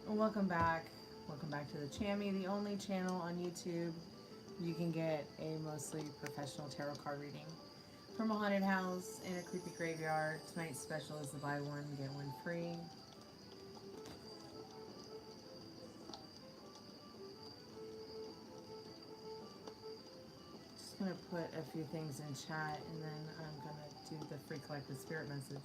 Welcome back. Welcome back to the Chammy, the only channel on YouTube you can get a mostly professional tarot card reading from a haunted house in a creepy graveyard. Tonight's special is the buy one, get one free. Just going to put a few things in chat and then I'm going to do the free collective spirit message.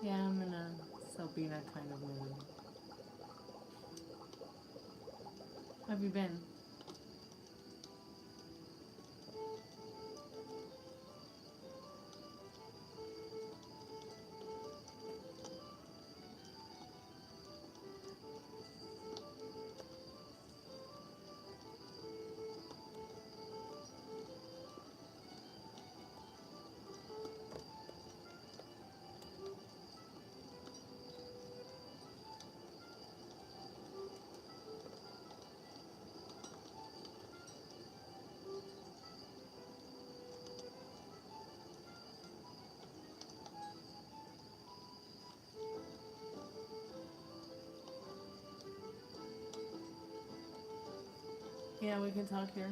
Yeah, I'm in a Sabina kind of mood. How have you been? Yeah, we can talk here.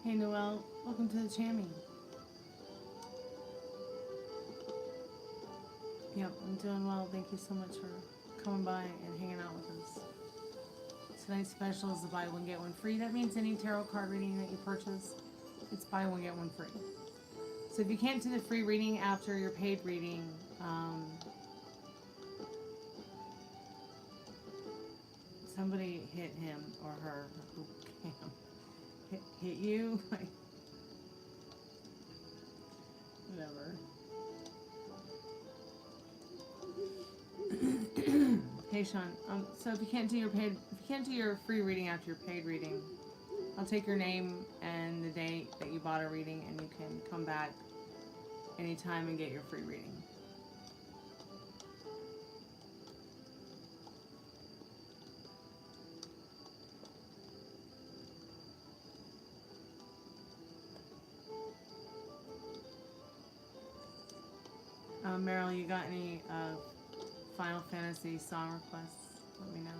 Hey Noelle, welcome to the Chammy. Yep, I'm doing well. Thank you so much for coming by and hanging out with us. Tonight's special is the buy one, get one free. That means any tarot card reading that you purchase, it's buy one, get one free. So if you can't do the free reading after your paid reading, somebody hit him or her who can hit you, like whatever. Hey Sean, so if you can't do your free reading after your paid reading, I'll take your name and the date that you bought a reading, and you can come back anytime and get your free reading. Meryl, you got any Final Fantasy song requests? Let me know.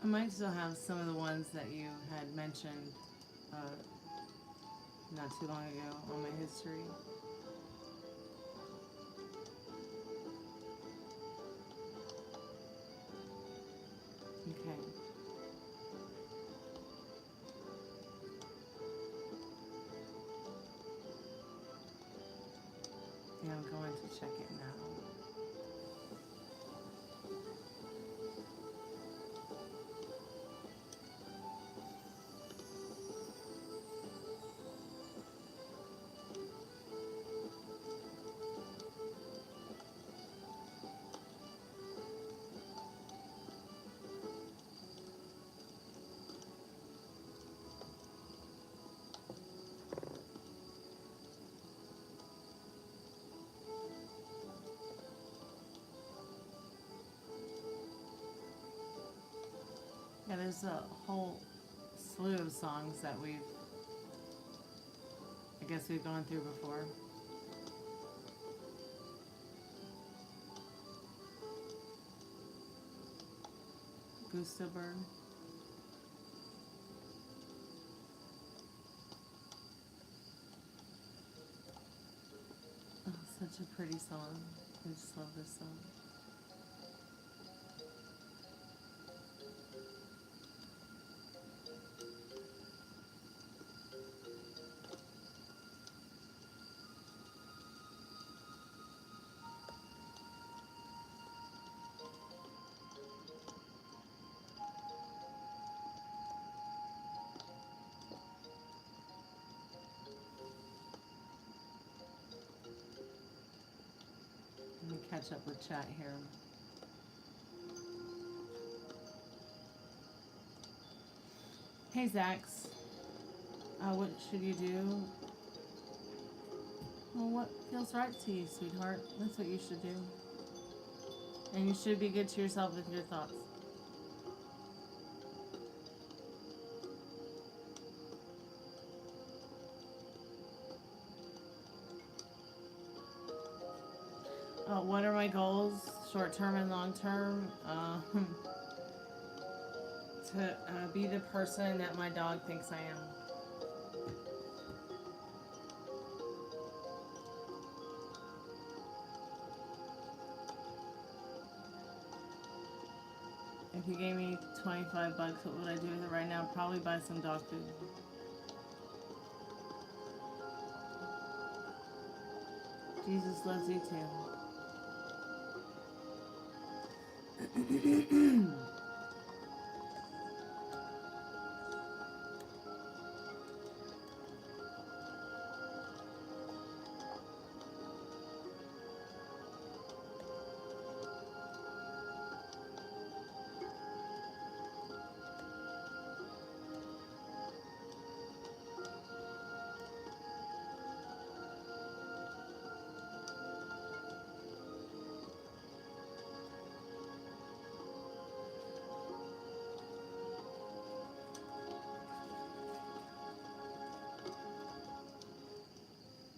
I might still have some of the ones that you had mentioned not too long ago on my history. Okay. Yeah, I'm going to check it now. Yeah, there's a whole slew of songs that I guess we've gone through before. Gusto Bird. Oh, such a pretty song. I just love this song. Let me catch up with chat here. Hey Zax, what should you do? Well, what feels right to you, sweetheart? That's what you should do. And you should be good to yourself with your thoughts. What are my goals, short term and long term? To be the person that my dog thinks I am. If you gave me 25 bucks, what would I do with it right now? Probably buy some dog food. Jesus loves you too.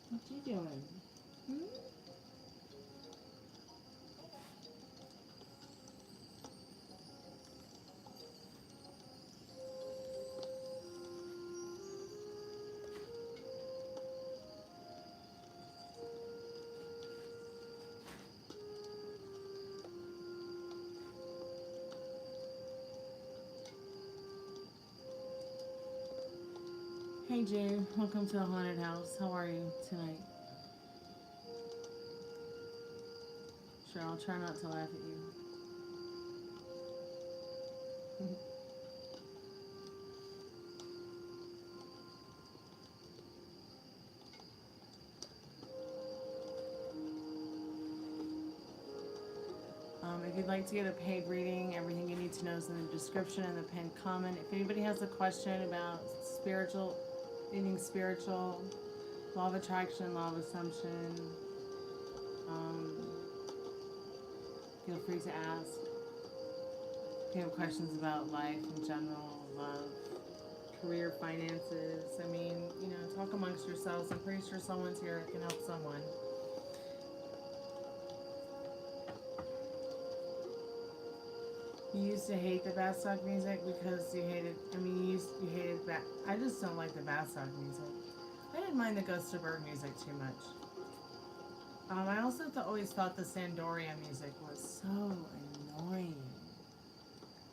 What you doing? Hey Jay, welcome to the haunted house. How are you tonight? Sure, I'll try not to laugh at you. If you'd like to get a paid reading, everything you need to know is in the description and the pinned comment. If anybody has a question about anything spiritual, law of attraction, law of assumption, feel free to ask. If you have questions about life in general, love, career, finances, I mean, talk amongst yourselves. I'm pretty sure someone's here that can help someone. You used to hate the Bastock music because you hated, I mean, you hated that. I just don't like the Bastock music. I didn't mind the Ghost of Bird music too much. I also always thought the Sandoria music was so annoying.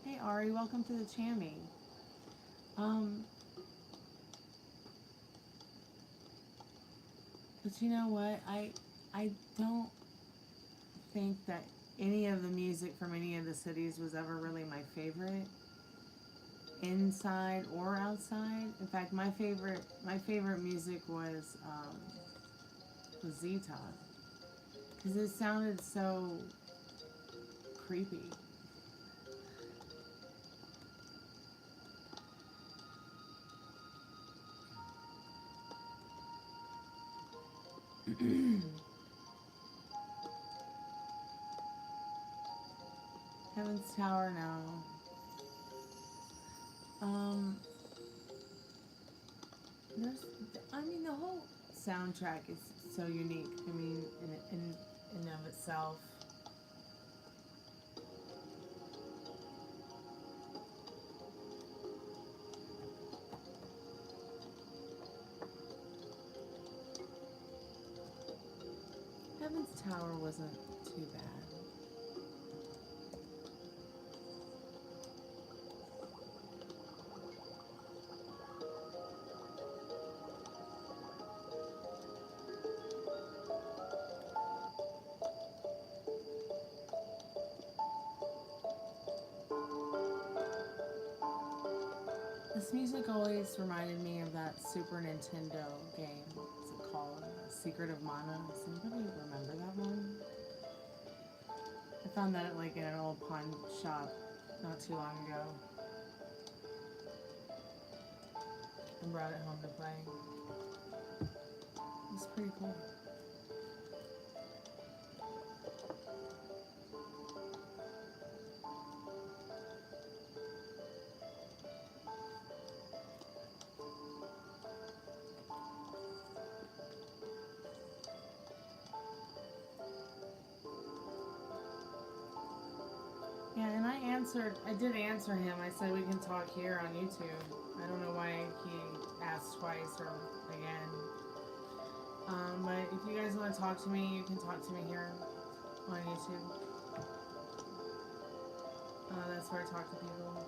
Hey Ari, welcome to the Chammy. But you know what? I don't think that any of the music from any of the cities was ever really my favorite, inside or outside. In fact, my favorite music was Zeta, because it sounded so creepy. Heaven's Tower, no. I mean, the whole soundtrack is so unique. I mean, in of itself. Heaven's Tower wasn't too bad. This music always reminded me of that Super Nintendo game. What's it called? Secret of Mana. Does anybody remember that one? I found that like in an old pawn shop not too long ago. And brought it home to play. It's pretty cool. Yeah, and I did answer him. I said we can talk here on YouTube. I don't know why he asked twice or again. But if you guys want to talk to me, you can talk to me here on YouTube. That's where I talk to people.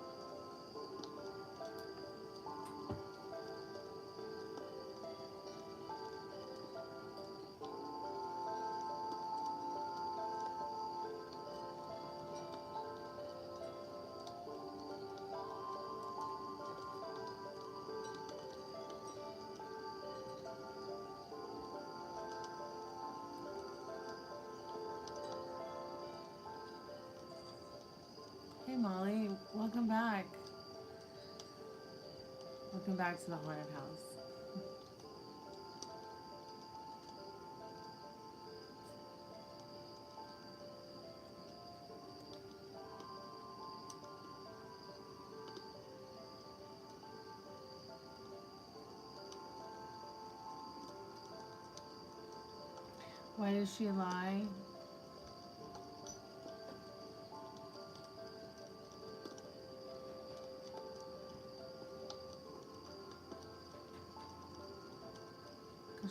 Hey Molly, welcome back. Welcome back to the haunted house. Why does she lie?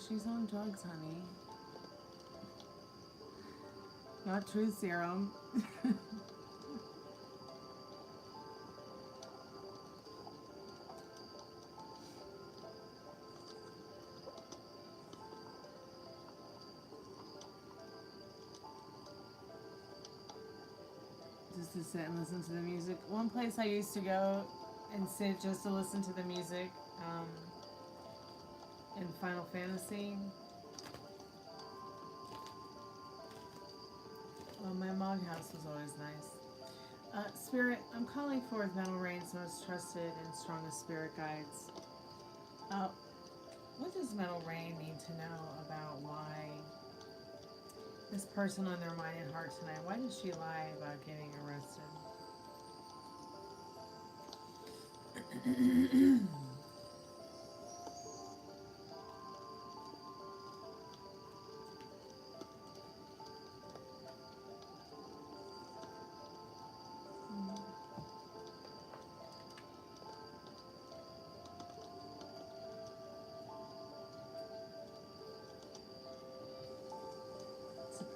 She's on drugs, honey. Not truth serum. Just to sit and listen to the music. One place I used to go and sit just to listen to the music. In Final Fantasy. Well, my Mog House was always nice. Spirit, I'm calling forth Metal Rain's most trusted and strongest spirit guides. What does Metal Rain need to know about why this person on their mind and heart tonight? Why did she lie about getting arrested?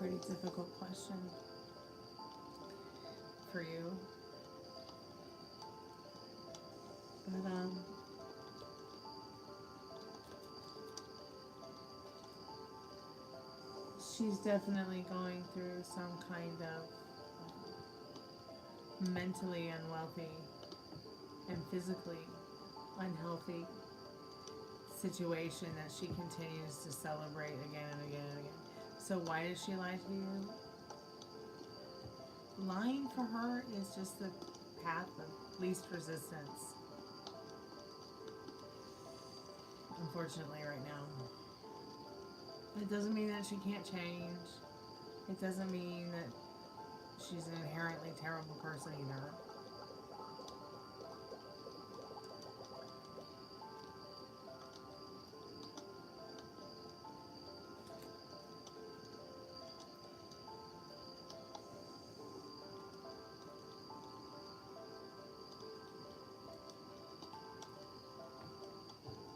Pretty difficult question for you. But, she's definitely going through some kind of mentally unwealthy and physically unhealthy situation that she continues to celebrate again and again and again. So why does she lie to you? Lying for her is just the path of least resistance. Unfortunately, right now. It doesn't mean that she can't change. It doesn't mean that she's an inherently terrible person either.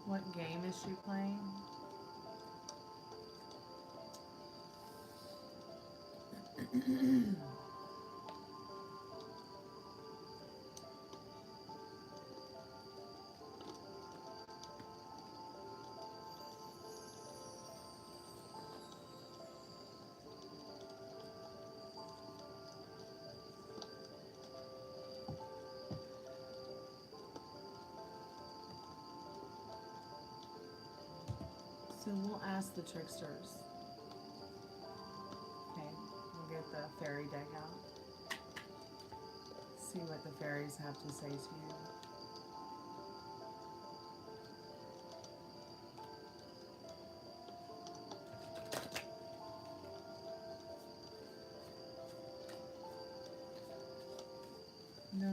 What game is she playing? So we'll ask the tricksters. Okay, we'll get the fairy deck out. See what the fairies have to say to you. No.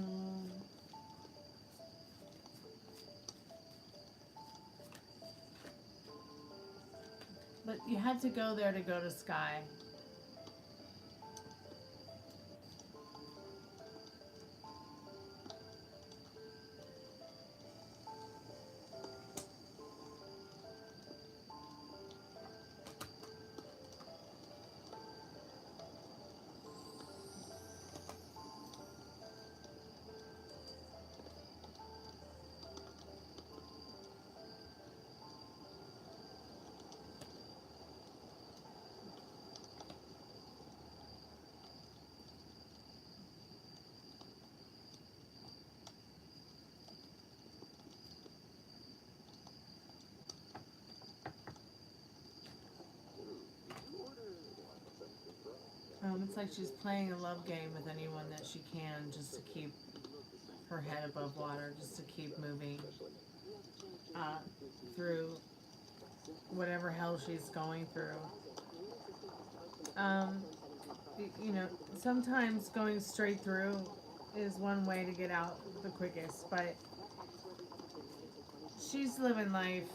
But you had to go there to go to Sky. It's like she's playing a love game with anyone that she can just to keep her head above water, just to keep moving through whatever hell she's going through. You know, sometimes going straight through is one way to get out the quickest, but she's living life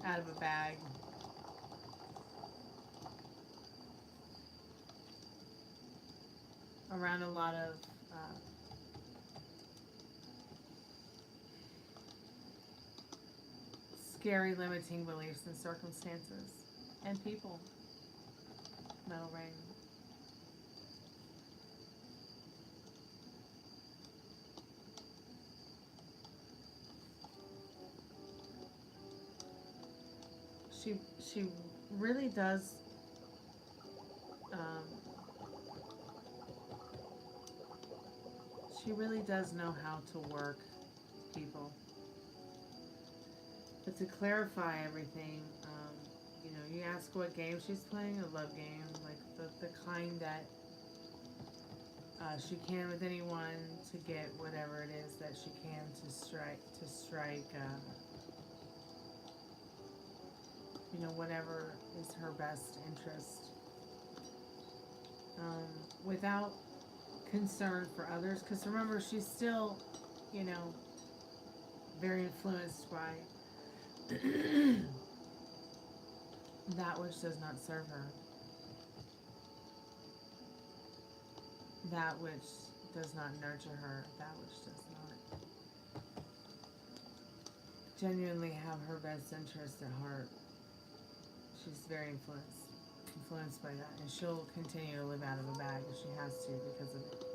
out of a bag. Around a lot of scary limiting beliefs and circumstances and people. Metal ring. She really does she really does know how to work people. But to clarify everything, you know, you ask what game she's playing, a love game, like the kind that she can with anyone to get whatever it is that she can to strike, you know, whatever is her best interest, without concern for others, because remember, she's still, you know, very influenced by that which does not serve her, that which does not nurture her, that which does not genuinely have her best interest at heart. She's very influenced. influenced by that, and she'll continue to live out of a bag if she has to because of it.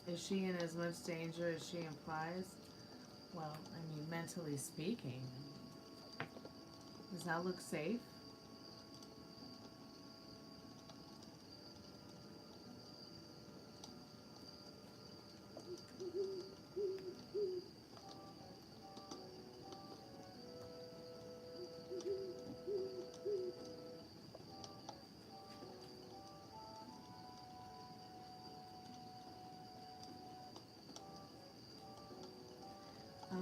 Is she in as much danger as she implies? Well, I mean, mentally speaking, does that look safe?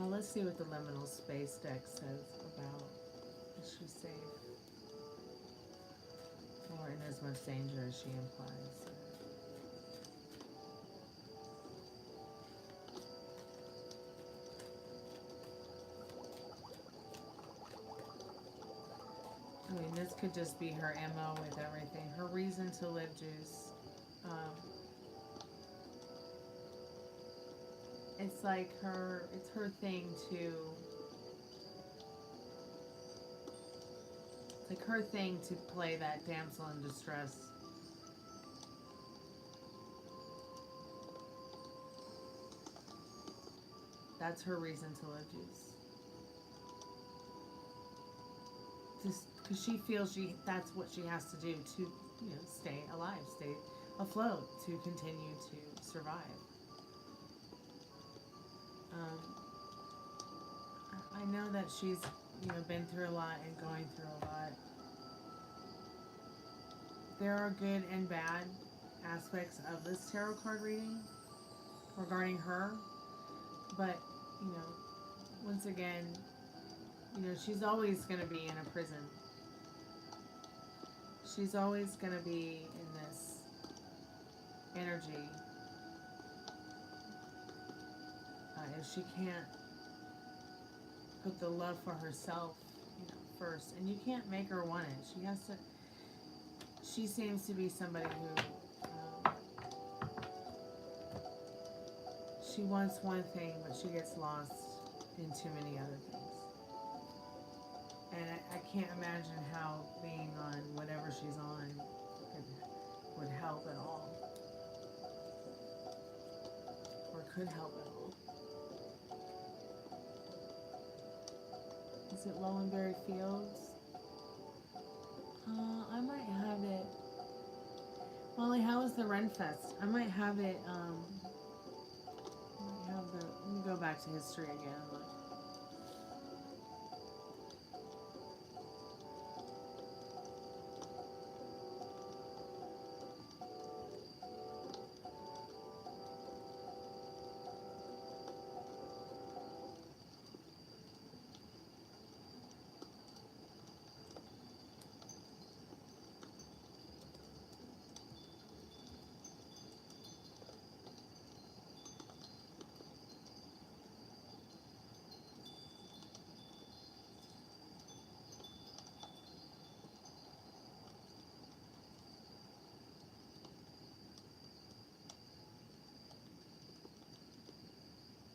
Let's see what the liminal space deck says about, is she safe? Or in as much danger as she implies. I mean, this could just be her MO with everything. Her reason to live, Juice. It's like it's her thing to, it's like her thing to play that damsel in distress. That's her reason to live, Juice. Just because she feels that's what she has to do to, you know, stay alive, stay afloat, to continue to survive. I know that she's, you know, been through a lot and going through a lot. There are good and bad aspects of this tarot card reading regarding her, but, you know, once again, you know, she's always going to be in a prison. She's always going to be in this energy. If she can't put the love for herself, you know, first, and you can't make her want it. She has to. She seems to be somebody who she wants one thing, but she gets lost in too many other things. And I can't imagine how being on whatever she's on would help at all, or could help at all. Is it Lowenberry Fields? I might have it. Molly, how was the Renfest? I might have it, let me go back to history again. Look.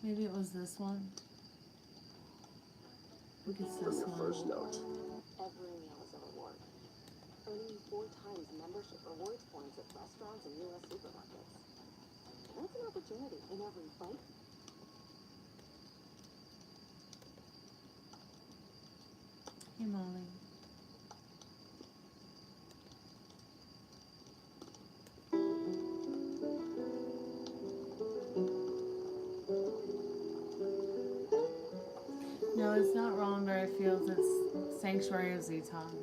Maybe it was this one. I think it's this one. First note. Every meal is a reward. Earning 4 times membership rewards points at restaurants and U.S. supermarkets. That's an opportunity in every bite. Hey, Molly. No, it's not Rollenberry Fields, it's Sanctuary of Zeton.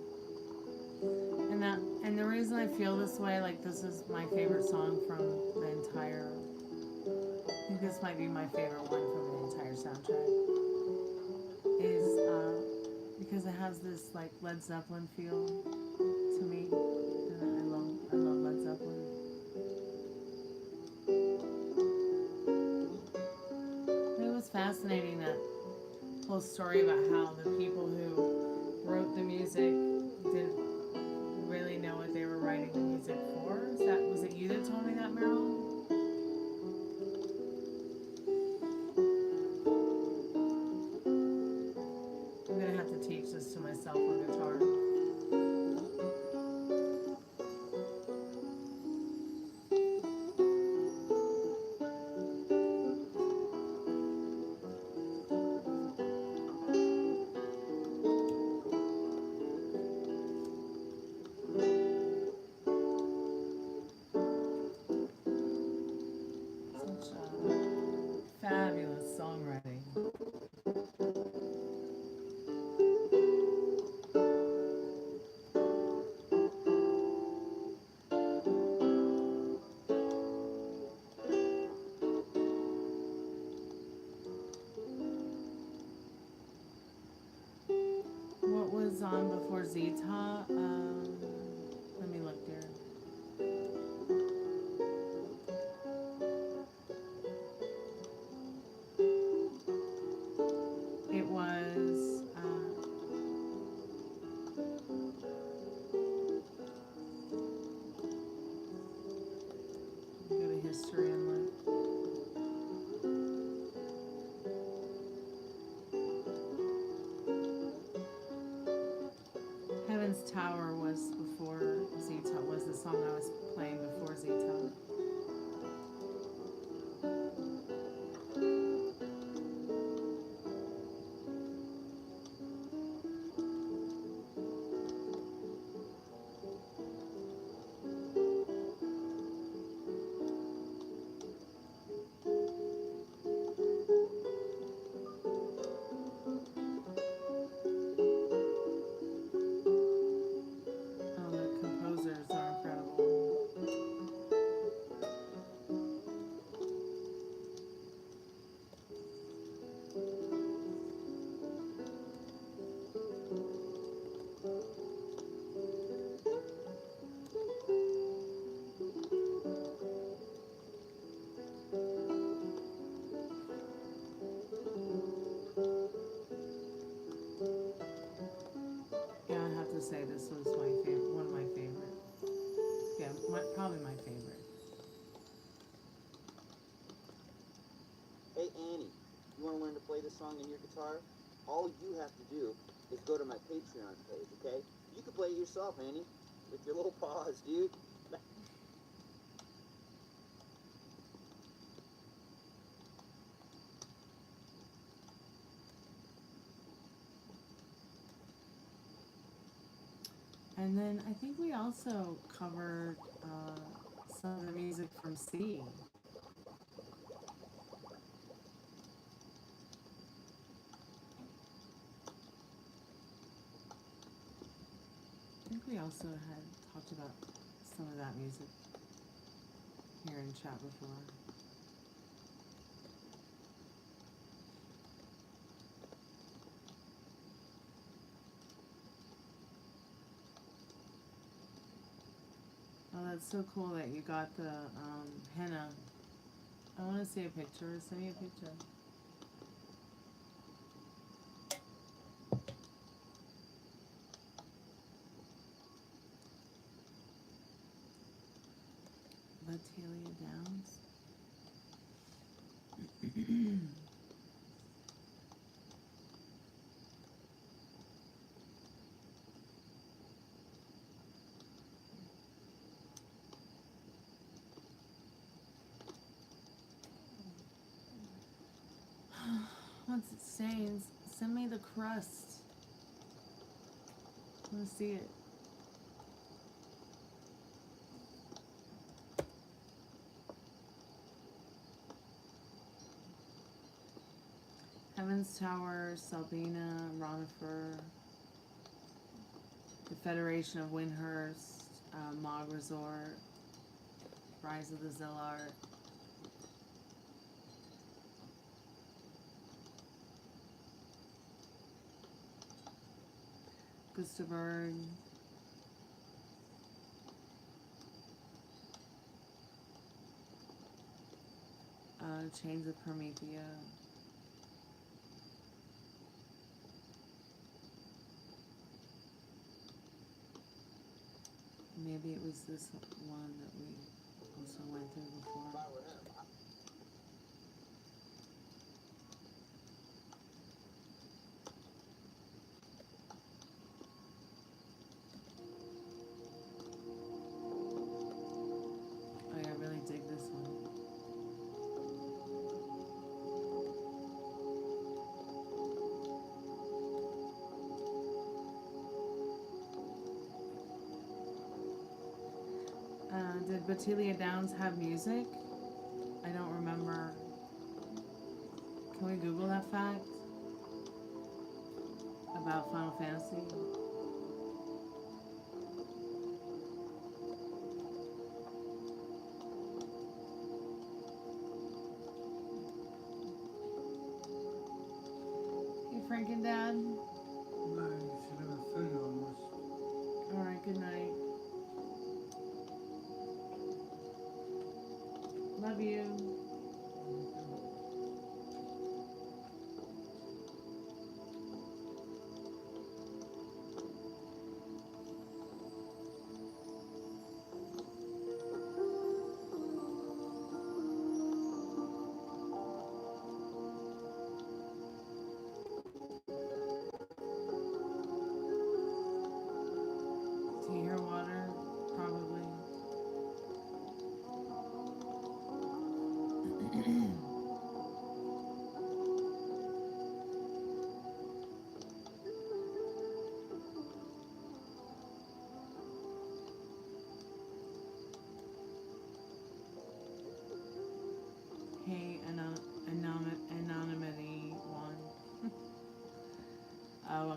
And the reason I feel this way, like this is my favorite song from the entire, I think this might be my favorite one from the entire soundtrack, is because it has this like Led Zeppelin feel to me, and I love Led Zeppelin. It was fascinating, that whole story about how the people who wrote the music didn't really know what on before Zeta? Let me look there. It was, go to history and look. Heaven's Tower was before Zeta, was the song I was playing before Zeta. Oh, the composers are incredible. Yeah, I have to say this was my favorite, one of my favorite. Yeah, probably my favorite. Hey Annie, you want to learn to play this song on your guitar? All you have to do is go to my Patreon page, okay? You can play it yourself, Annie, with your little paws, dude. And then I think we also covered some of the music from C. I think we also had talked about some of that music here in chat before. Oh, that's so cool that you got the henna. I want to see a picture. Send me a picture. Latalia Downs. What's it saying? Send me the crust. I want to see it. Heaven's Tower, Sabina, Ronifer, the Federation of Windhurst, Mog Resort, Rise of the Zillart. Gustavberg. Chains of Promethea. Maybe it was this one that we also went through before. Oh yeah, I really dig this one. Did Batelia Downs have music? I don't remember. Can we Google that fact? About Final Fantasy? Hey, Frank and Dad. No, you should have a photo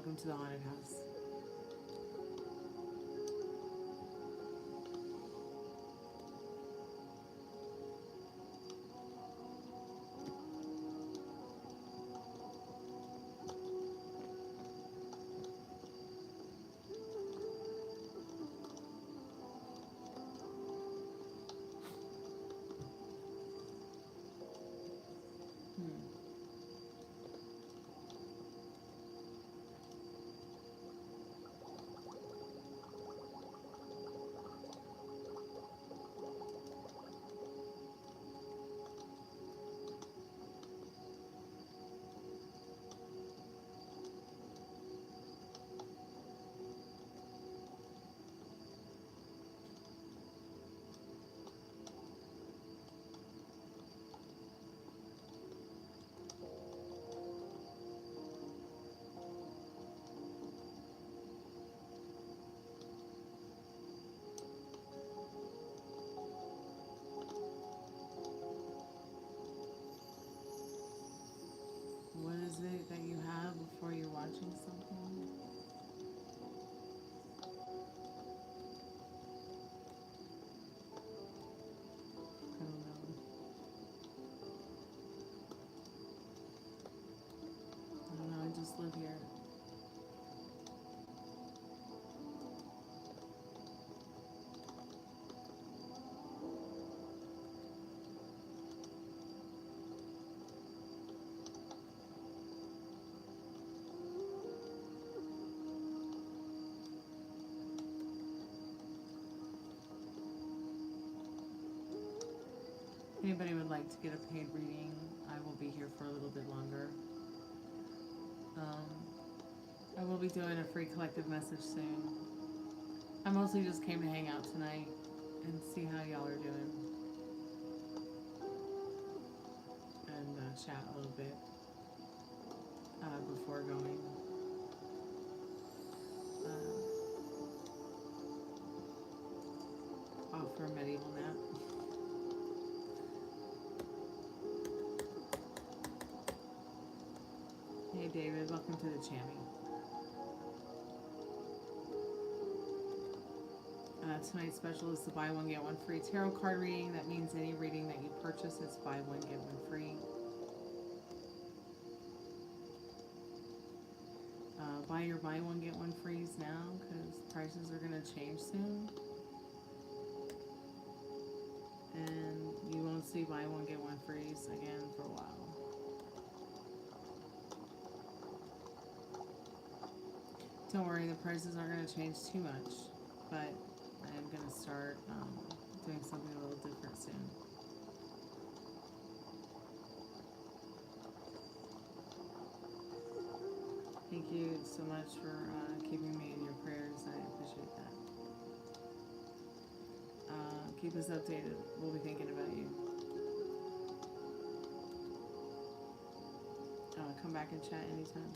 welcome to the haunted house. What is it that you have before you're watching something? I don't know. I don't know, I just live here. If anybody would like to get a paid reading, I will be here for a little bit longer. I will be doing a free collective message soon. I mostly just came to hang out tonight and see how y'all are doing. And chat a little bit before going. Off for a medieval nap. Hey David, welcome to the Chammy. Tonight's special is the buy one get one free tarot card reading. That means any reading that you purchase is buy one get one free. Buy your buy one get one frees now because prices are going to change soon. And you won't see buy one get one frees again for a while. Don't worry, the prices aren't going to change too much, but I am going to start doing something a little different soon. Thank you so much for keeping me in your prayers. I appreciate that. Keep us updated. We'll be thinking about you. Come back and chat anytime.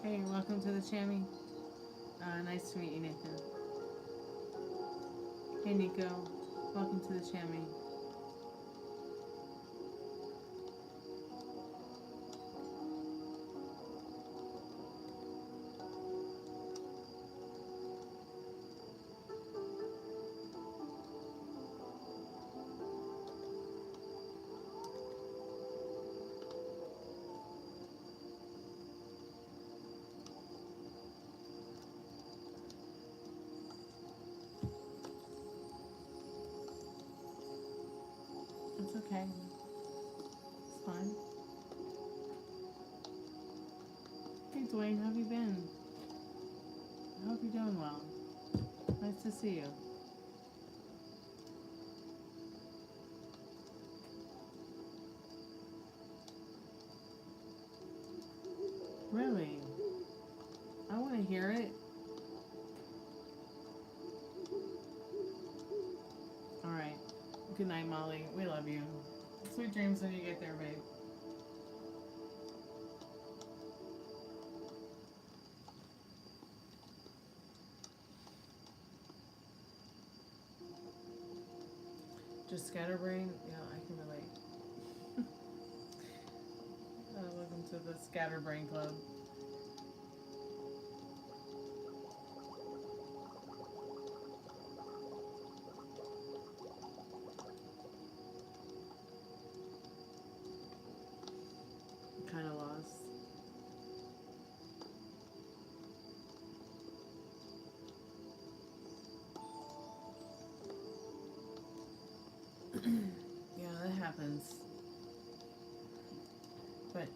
Hey, welcome to the Chammy. Nice to meet you, Nathan. Hey, Nico. Welcome to the Chammy. okay. It's fine. Hey Dwayne, how have you been? I hope you're doing well. Nice to see you. Really? I want to hear it. Alright. Good night, Molly. We love you. Sweet dreams when you get there, babe. Just scatterbrain? Yeah, I can relate. Welcome to the Scatterbrain Club. Kind of lost. Yeah, that happens. But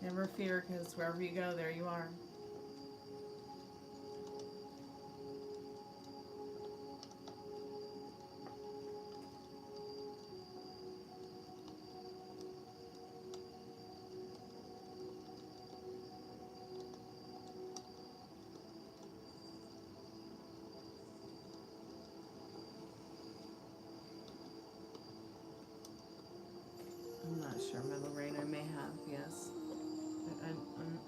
never fear, because wherever you go, there you are. I'm not sure, Metal Rain. I may have, yes.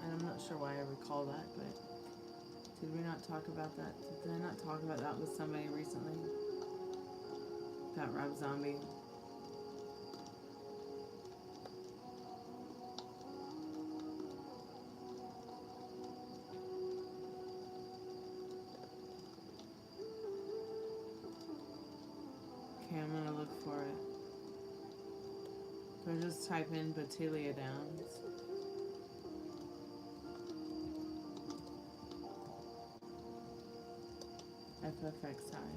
I'm not sure why I recall that, but did we not talk about that? Did I not talk about that with somebody recently? That Rob Zombie. Okay, I'm gonna look for it. So just type in Batilia Downs. FFXI.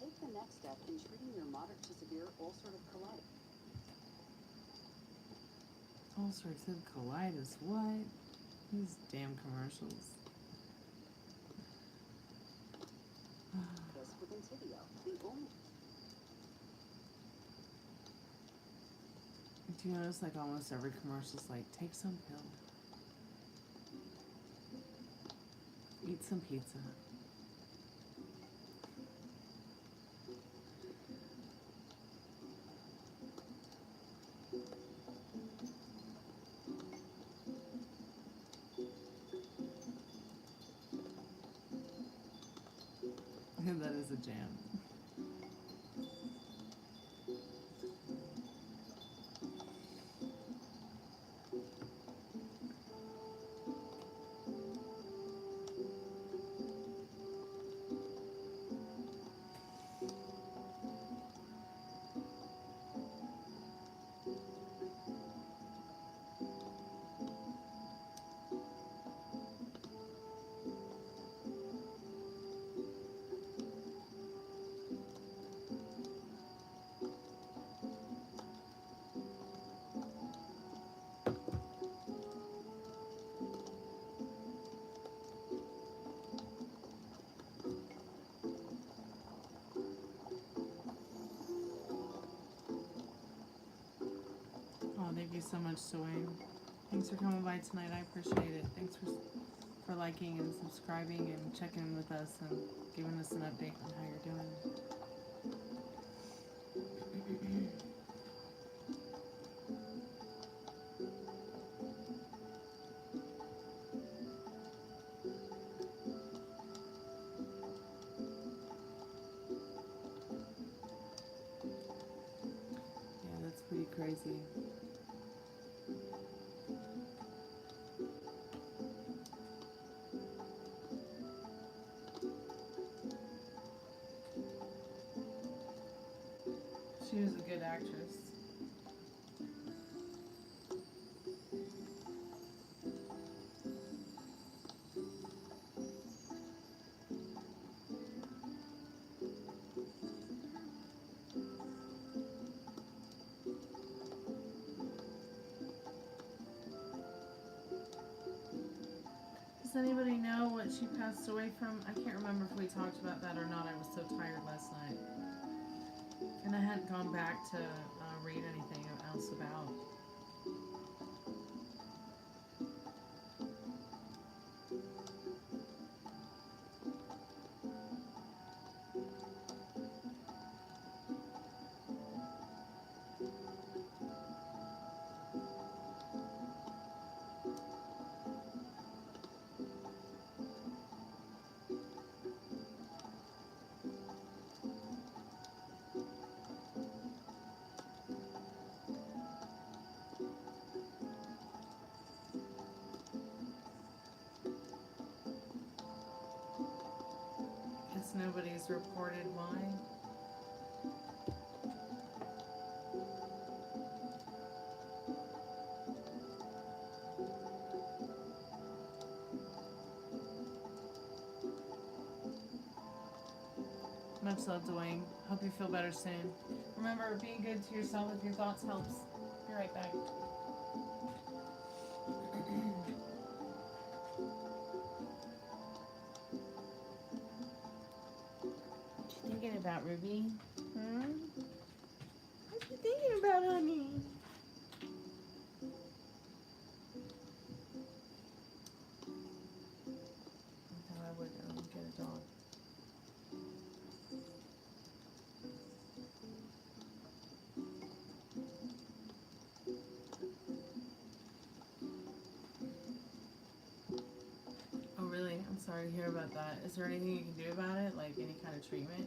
Take the next step in treating your moderate to severe ulcerative colitis. Ulcerative colitis, what? These damn commercials. This with Intibio, the only. Do you notice like almost every commercial's like, take some pill. Eat some pizza. That is a jam. Oh, thank you so much, Dwayne. Thanks for coming by tonight. I appreciate it. Thanks for liking and subscribing and checking in with us and giving us an update on how you're doing. Yeah, that's pretty crazy. She was a good actress. anybody know what she passed away from? I can't remember if we talked about that or not. I was so tired last night. And I hadn't gone back to read anything else about. Nobody's reported why. Much love, Dwayne. Hope you feel better soon. Remember, being good to yourself with your thoughts helps. Be right back. Thinking about, Ruby? What you thinking about, honey? I thought I would get a dog. Oh, really? I'm sorry to hear about that. Is there anything you can do about it? Like any kind of treatment?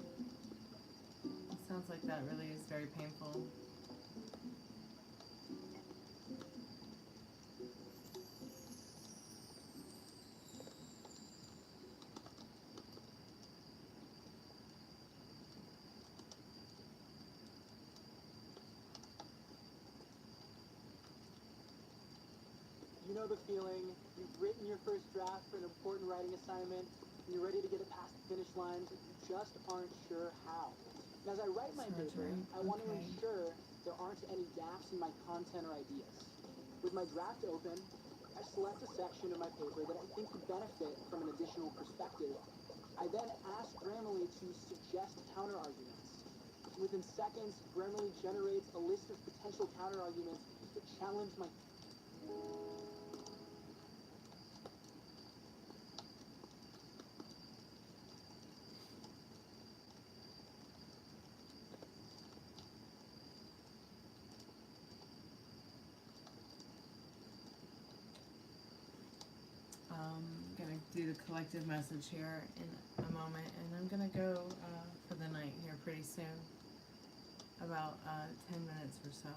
It sounds like that really is very painful. You know the feeling. You've written your first draft for an important writing assignment, and you're ready to get it past the finish line, but you just aren't sure how. And as I write my paper, I want to ensure there aren't any gaps in my content or ideas. With my draft open, I select a section of my paper that I think could benefit from an additional perspective. I then ask Grammarly to suggest counterarguments. Within seconds, Grammarly generates a list of potential counterarguments that challenge my I'm gonna do the collective message here in a moment, and I'm gonna go for the night here pretty soon, about 10 minutes or so.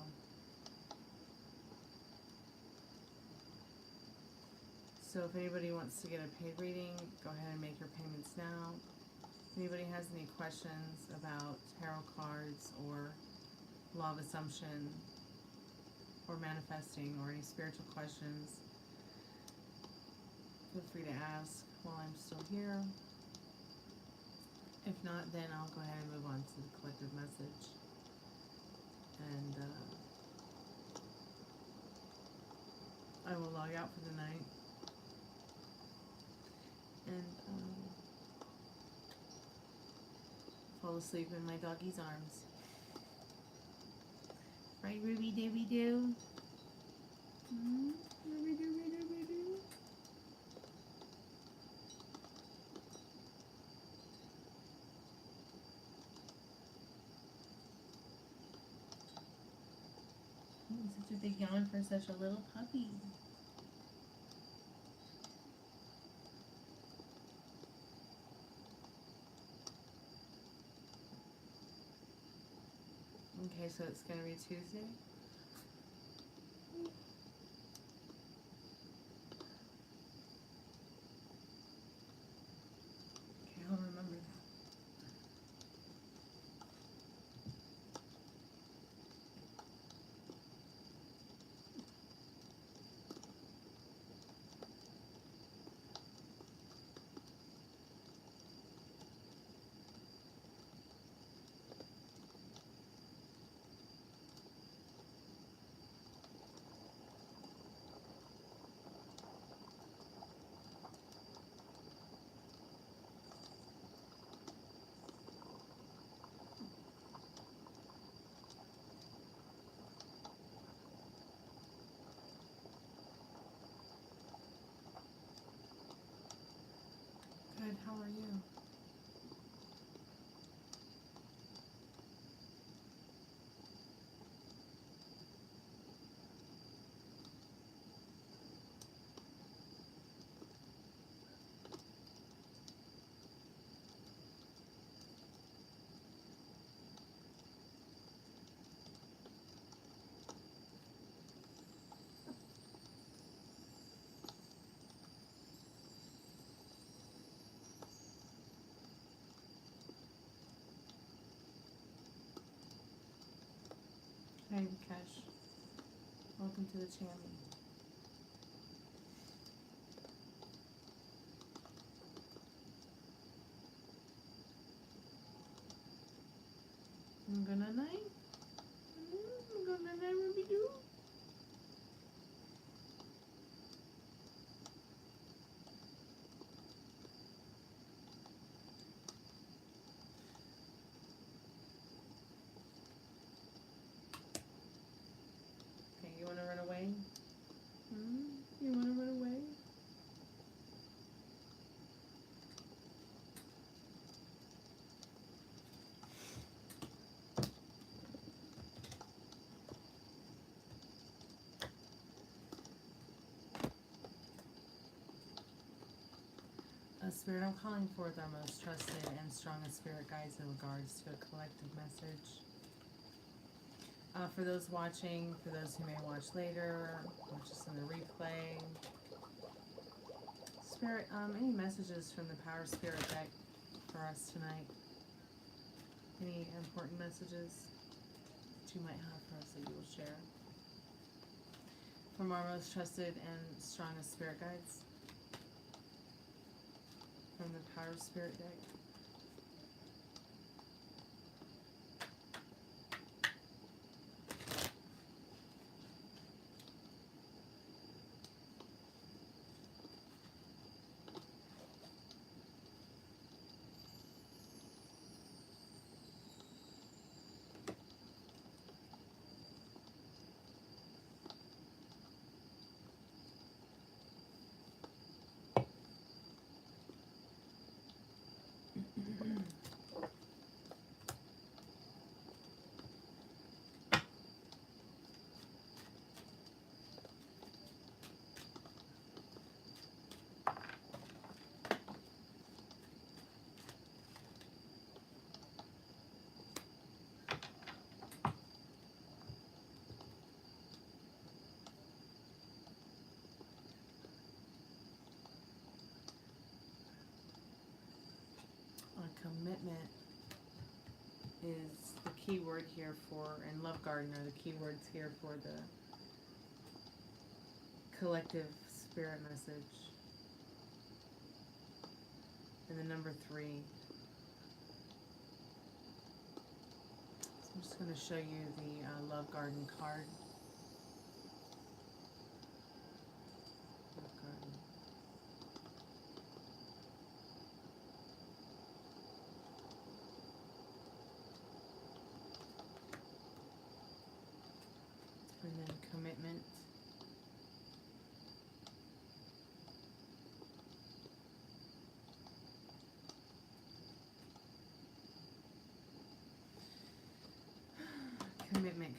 So if anybody wants to get a paid reading, go ahead and make your payments now. If anybody has any questions about tarot cards or law of assumption or manifesting or any spiritual questions, feel free to ask while I'm still here. If not, then I'll go ahead and move on to the collective message. And I will log out for the night. And fall asleep in my doggy's arms. Right, Ruby Dooby Doo? Ruby Dooby Dooby Doo? Such a big yawn for such a little puppy. Okay, so it's going to be Tuesday. Okay, I'll remember that. Hi, Vikesh. Welcome to the channel. I'm gonna night. I'm gonna night, what we do? Okay, you wanna run away? You wanna run away? Spirit, I'm calling forth our most trusted and strongest spirit guides in regards to a collective message. For those watching, for those who may watch later, or just in the replay. Spirit, any messages from the Power Spirit deck for us tonight? Any important messages that you might have for us that you will share? From our most trusted and strongest spirit guides? From the Power Spirit deck. Commitment is the key word here for, and Love Garden are the key words here for the collective spirit message. And the number 3. So I'm just going to show you the Love Garden card. Love Garden. And then commitment.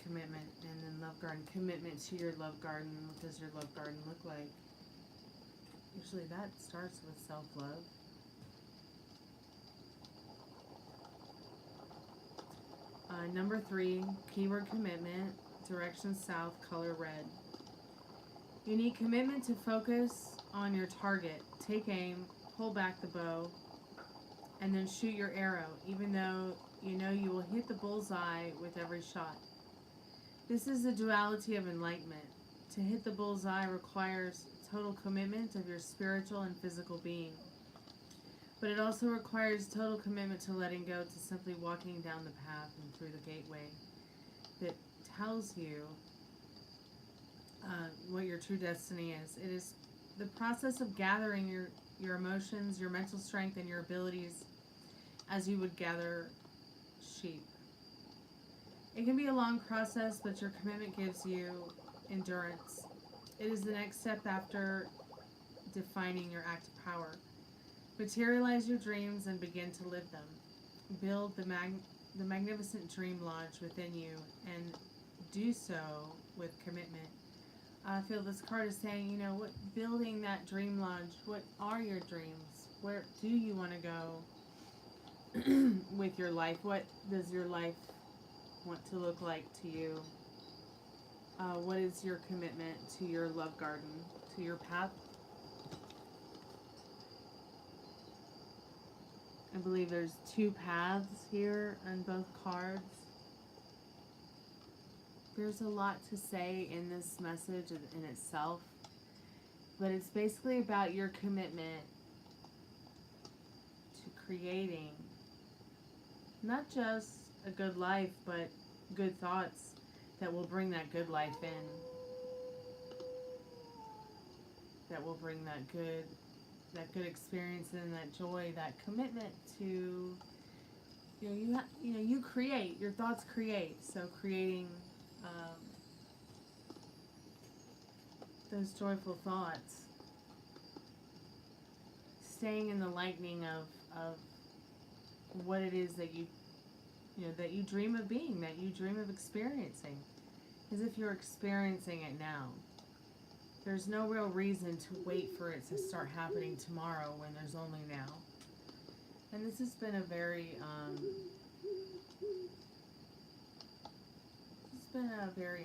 Commitment, and then Love Garden. Commitment to your Love Garden. What does your Love Garden look like? Usually that starts with self-love. Number 3, keyword commitment. Direction south, color red. You need commitment to focus on your target. Take aim, pull back the bow, and then shoot your arrow, even though you know you will hit the bullseye with every shot. This is the duality of enlightenment. To hit the bullseye requires total commitment of your spiritual and physical being. But it also requires total commitment to letting go, to simply walking down the path and through the gateway that tells you what your true destiny is. It is the process of gathering your emotions, your mental strength, and your abilities as you would gather sheep. It can be a long process, but your commitment gives you endurance. It is the next step after defining your active power. Materialize your dreams and begin to live them. Build the magnificent dream lodge within you, and do so with commitment. I feel this card is saying, you know, building that dream lodge, what are your dreams? Where do you want to go with your life? What does your life want to look like to you? What is your commitment to your love garden, to your path? I believe there's 2 paths here on both cards. There's a lot to say in this message in itself, but it's basically about your commitment to creating not just a good life, but good thoughts that will bring that good life in, that will bring that good experience and that joy, that commitment to, you create, your thoughts create, so creating those joyful thoughts, staying in the lightning of what it is that you dream of being, that you dream of experiencing, as if you're experiencing it now. There's no real reason to wait for it to start happening tomorrow when there's only now. And this has been a very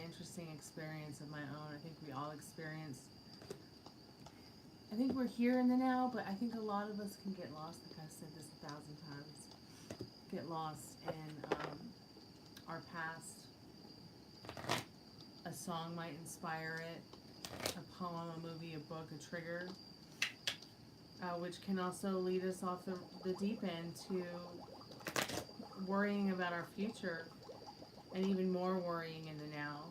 interesting experience of my own. I think we all experience. I think we're here in the now, but I think a lot of us can get lost. Like I've said this 1,000 times. Get lost in our past. A song might inspire it. A poem, a movie, a book, a trigger. Which can also lead us off the deep end to worrying about our future, and even more worrying in the now.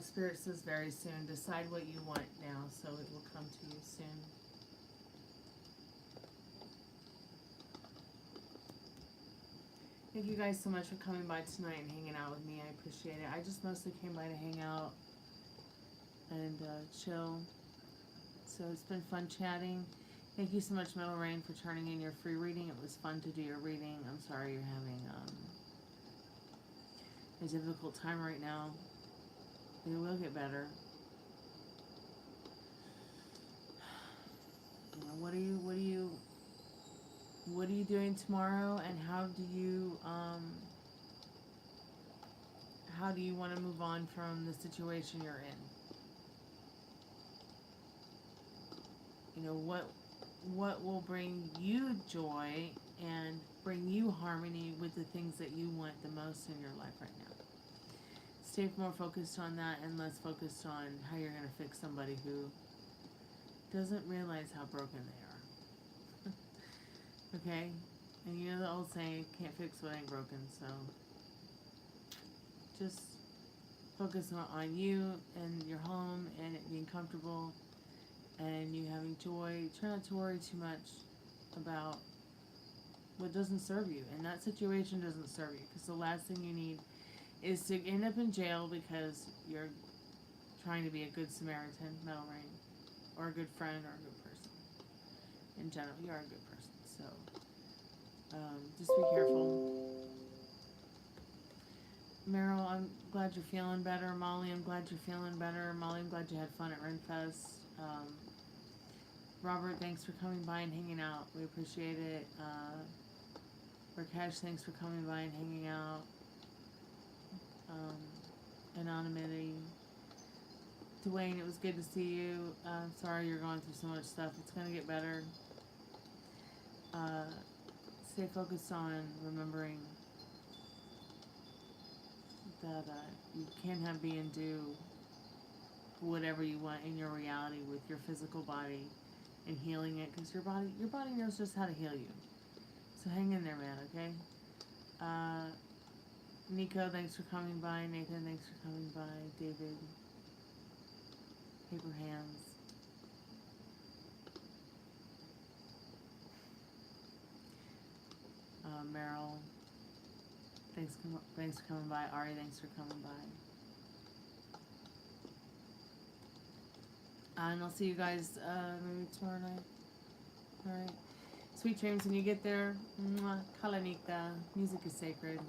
Spirit says very soon. Decide what you want now, so it will come to you soon. Thank you guys so much for coming by tonight and hanging out with me. I appreciate it. I just mostly came by to hang out and chill. So it's been fun chatting. Thank you so much, Metal Rain, for turning in your free reading. It was fun to do your reading. I'm sorry you're having a difficult time right now. It will get better. What are you doing tomorrow, and how do you want to move on from the situation you're in? What will bring you joy and bring you harmony with the things that you want the most in your life right now? Stay more focused on that and less focused on how you're going to fix somebody who doesn't realize how broken they are. Okay? And you know the old saying, can't fix what ain't broken, so just focus on you and your home and it being comfortable and you having joy. Try not to worry too much about what doesn't serve you, and that situation doesn't serve you, because the last thing you need is to end up in jail because you're trying to be a good Samaritan, Metal Rain, or a good friend, or a good person. In general, you are a good person, so just be careful. Meryl, I'm glad you're feeling better. Molly, I'm glad you're feeling better. Molly, I'm glad you had fun at Renfest. Robert, thanks for coming by and hanging out. We appreciate it. Rakesh, thanks for coming by and hanging out. Anonymity. Dwayne, it was good to see you. Sorry you're going through so much stuff. It's going to get better. Stay focused on remembering that you can have be and do whatever you want in your reality with your physical body and healing it, because your body knows just how to heal you. So hang in there, man, okay? Nico, thanks for coming by. Nathan, thanks for coming by. David, Paper Hands. Meryl, thanks for coming by. Ari, thanks for coming by. And I'll see you guys maybe tomorrow night. Alright. Sweet dreams when you get there. Mwah. Kalanika. Music is sacred.